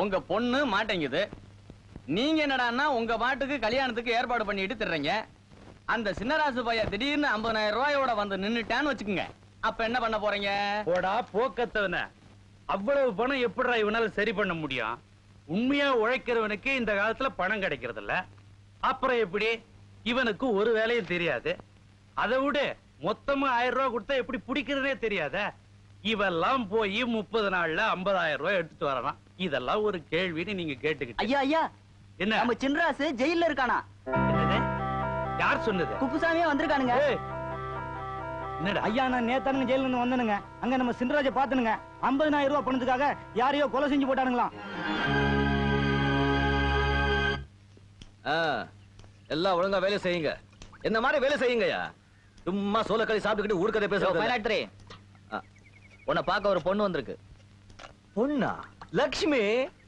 உங்க பொண்ணு மாட்டேங்குது. நீங்க என்னடான்னா உங்க பாட்டுக்கு கல்யாணத்துக்கு ஏற்பாடு பண்ணிட்டு திர்றீங்க. அந்த சின்னராசு பைய திடீர்னு 50,000 ரூபாயோட வந்து நின்னுட்டான்னு வச்சுக்கோங்க. அப்ப என்ன பண்ண போறீங்க? போடா போக்கத்தவன, அவ்வளவு பணம் எப்படிடா இவனால சரி பண்ண முடியும்? உண்மையா உழைக்கிறவனுக்கு இந்த காலத்துல பணம் கிடைக்கிறது இல்ல. அப்புறம் எப்படி? இவனுக்கு ஒரு வேலையும் தெரியாது. அதை விட மொத்தமா 1000 ரூபாய் கொடுத்தா எப்படி பிடிக்கிறதுனே தெரியாத. இவெல்லாம் போய் 30 நாள்ல 50,000 ரூபாய் எடுத்துட்டு வரலாம். இதெல்லாம் ஒரு கேள்வின்னு நீங்க கேட்டுக்கிட்டு. ஐயா ஐயா, என்ன நம்ம சின்ராசு ஜெயில்ல இருக்கானா? என்னது? யார் சொன்னது? குப்புசாமியே வந்திருக்கானுங்க. என்னடா ஐயா, நான் நேத்தானுங்க ஜெயில இருந்து வந்தனுங்க. அங்க நம்ம சின்ராஜ பாத்துனுங்க. 50,000 ரூபாய் பணத்துக்காக யாரையோ கொலை செஞ்சு போட்டானுங்களாம். எல்லாம் ஒழுங்கா வேலை செய்யுங்க. என்ன மாதிரி வேலை செய்யுங்கயா. சும்மா சோளக்கறி சாப்பிட்டுக்கிட்டு ஊர்க்கதை பேசுறேன். உன்னை பார்க்க ஒரு பொண்ணு வந்திருக்கு. பொண்ணா? லட்சுமி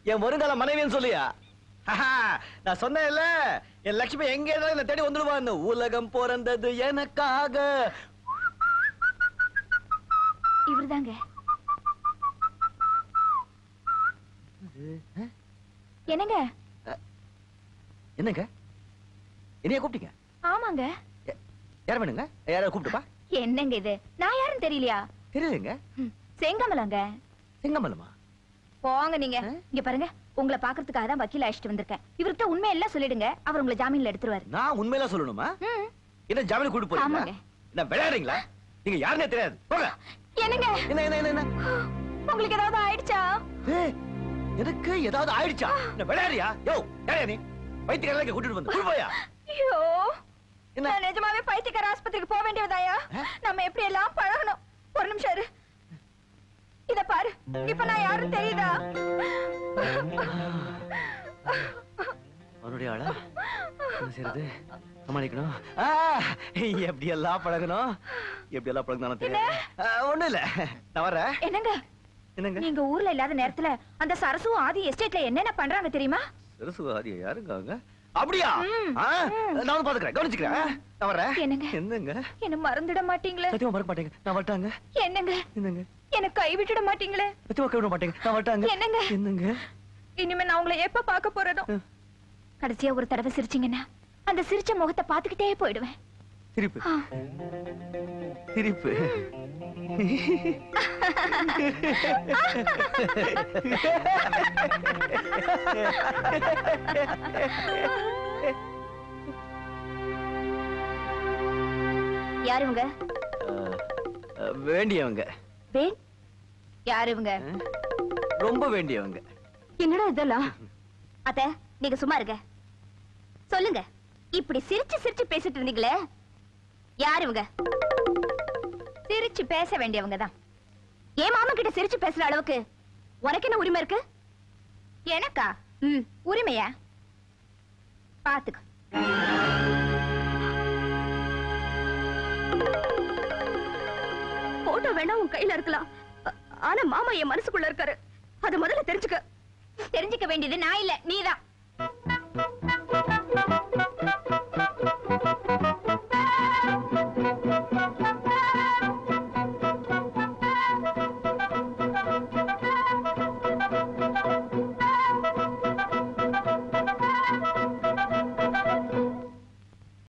என் வருங்கால மனைவின்னு சொல்லியா? நான் சொன்னேன்ல, என் லட்சுமி எங்க இருந்தாலும் என்ன தேடி வந்துடுவான்னு. உலகம் பிறந்தது எனக்காக. இவர்தாங்க. என்னங்க? என்னங்க என்னைய கூப்பிட்டீங்க? ஆமாங்க. யார் வேணுங்க? யார கூப்பிட்டுப்பா? என்னங்க இது? நான் யாரும் தெரியலையா? தெரியலங்க. செங்கமலங்க. செங்கமலமா? போங்க நீங்க. இங்க பாருங்க, உங்களை பாக்குறதுக்காக தான் வக்கீல் அழைச்சிட்டு வந்திருக்கேன். இவர்கிட்ட உண்மை எல்லாம் சொல்லிடுங்க, அவர் உங்களை ஜாமீன்ல எடுத்துருவாரு. நான் உண்மையில சொல்லணுமா? என்ன ஜாமீன் கூட்டிட்டு போறீங்க? என்ன விளையாடுறீங்களா? நீங்க யாருன்னே தெரியாது. போங்க. என்னங்க? என்ன என்ன என்ன? உங்களுக்கு ஏதாவது ஆயிடுச்சா? எனக்கு ஏதாவது ஆயிடுச்சா? என்ன விளையாடுறியா? யோ, யாரையா நீ? பைத்தியக்காரங்க கூட்டிட்டு வந்து குடுவையா? ஐயோ, நான் நிஜமாவே பைத்தியக்கார ஆஸ்பத்திரிக்கு போக வேண்டியதாயா? நம்ம எப்படி எல்லாம் பழகணும். ஒரு நிமிஷம் இரு. இத பாரு, இப்ப நான் யாரும் தெரியுதா? அவனுடைய ஆளா? என்ன செய்யறது? சமாளிக்கணும். எப்படி எல்லாம் பழகணும், எப்படி எல்லாம் பழகணும் தெரியாது. ஒண்ணும் இல்ல, நான் வர்றேன். என்னங்க? என்னங்க? நீங்க ஊர்ல இல்லாத நேரத்துல அந்த சரசு ஆதி எஸ்டேட்ல என்னென்ன பண்றாங்க தெரியுமா? சரசு ஆதி யாருங்க அவங்க? அப்படியா? நான் வந்து பாத்துக்கிறேன், கவனிச்சுக்கிறேன். நான் வர்றேன். என்னங்க? என்னங்க? என்ன மறந்துட மாட்டீங்களே? சத்தியமா மறக்க மாட்டேங்க. நான் வரட்டாங்க. என்னங்க? என்னங்க? என்ன கை விட்டுட மாட்டீங்களே? சத்தியமா கை விட மாட்டேங்க. நான் வரட்டாங்க. என்னங்க? என்னங்க? இனிமே நான் உங்களை எப்ப பார்க்க போறேனோ. கடைசியா ஒரு தடவை சிரிச்சீங்கன்னா அந்த சிரிச்ச முகத்தை பாத்துக்கிட்டே போயிடுவேன். சிரிப்பு சிரிப்பு. யாரு இவங்க? வேண்டியவங்க. யாரு இவங்க? ரொம்ப வேண்டியவங்க. என்னடா இதெல்லாம்? அத்தை, நீங்க சும்மா இருங்க. சொல்லுங்க, இப்படி சிரிச்சு சிரிச்சு பேசிட்டு இருந்தீங்களே, யாரு இவங்க? சிரிச்சு பேச வேண்டியவங்க தான். என் மாமா கிட்ட சிரிச்சு பேசுற அளவுக்கு உனக்கு என்ன உரிமை இருக்கு? எனக்கா? உரிமையா? பாத்துக்க. போட்டோ வேணா உன் கையில இருக்கலாம், ஆனா மாமா என் மனசுக்குள்ள இருக்காரு. அது முதல்ல தெரிஞ்சுக்க. தெரிஞ்சுக்க வேண்டியது நான் இல்ல, நீதான்.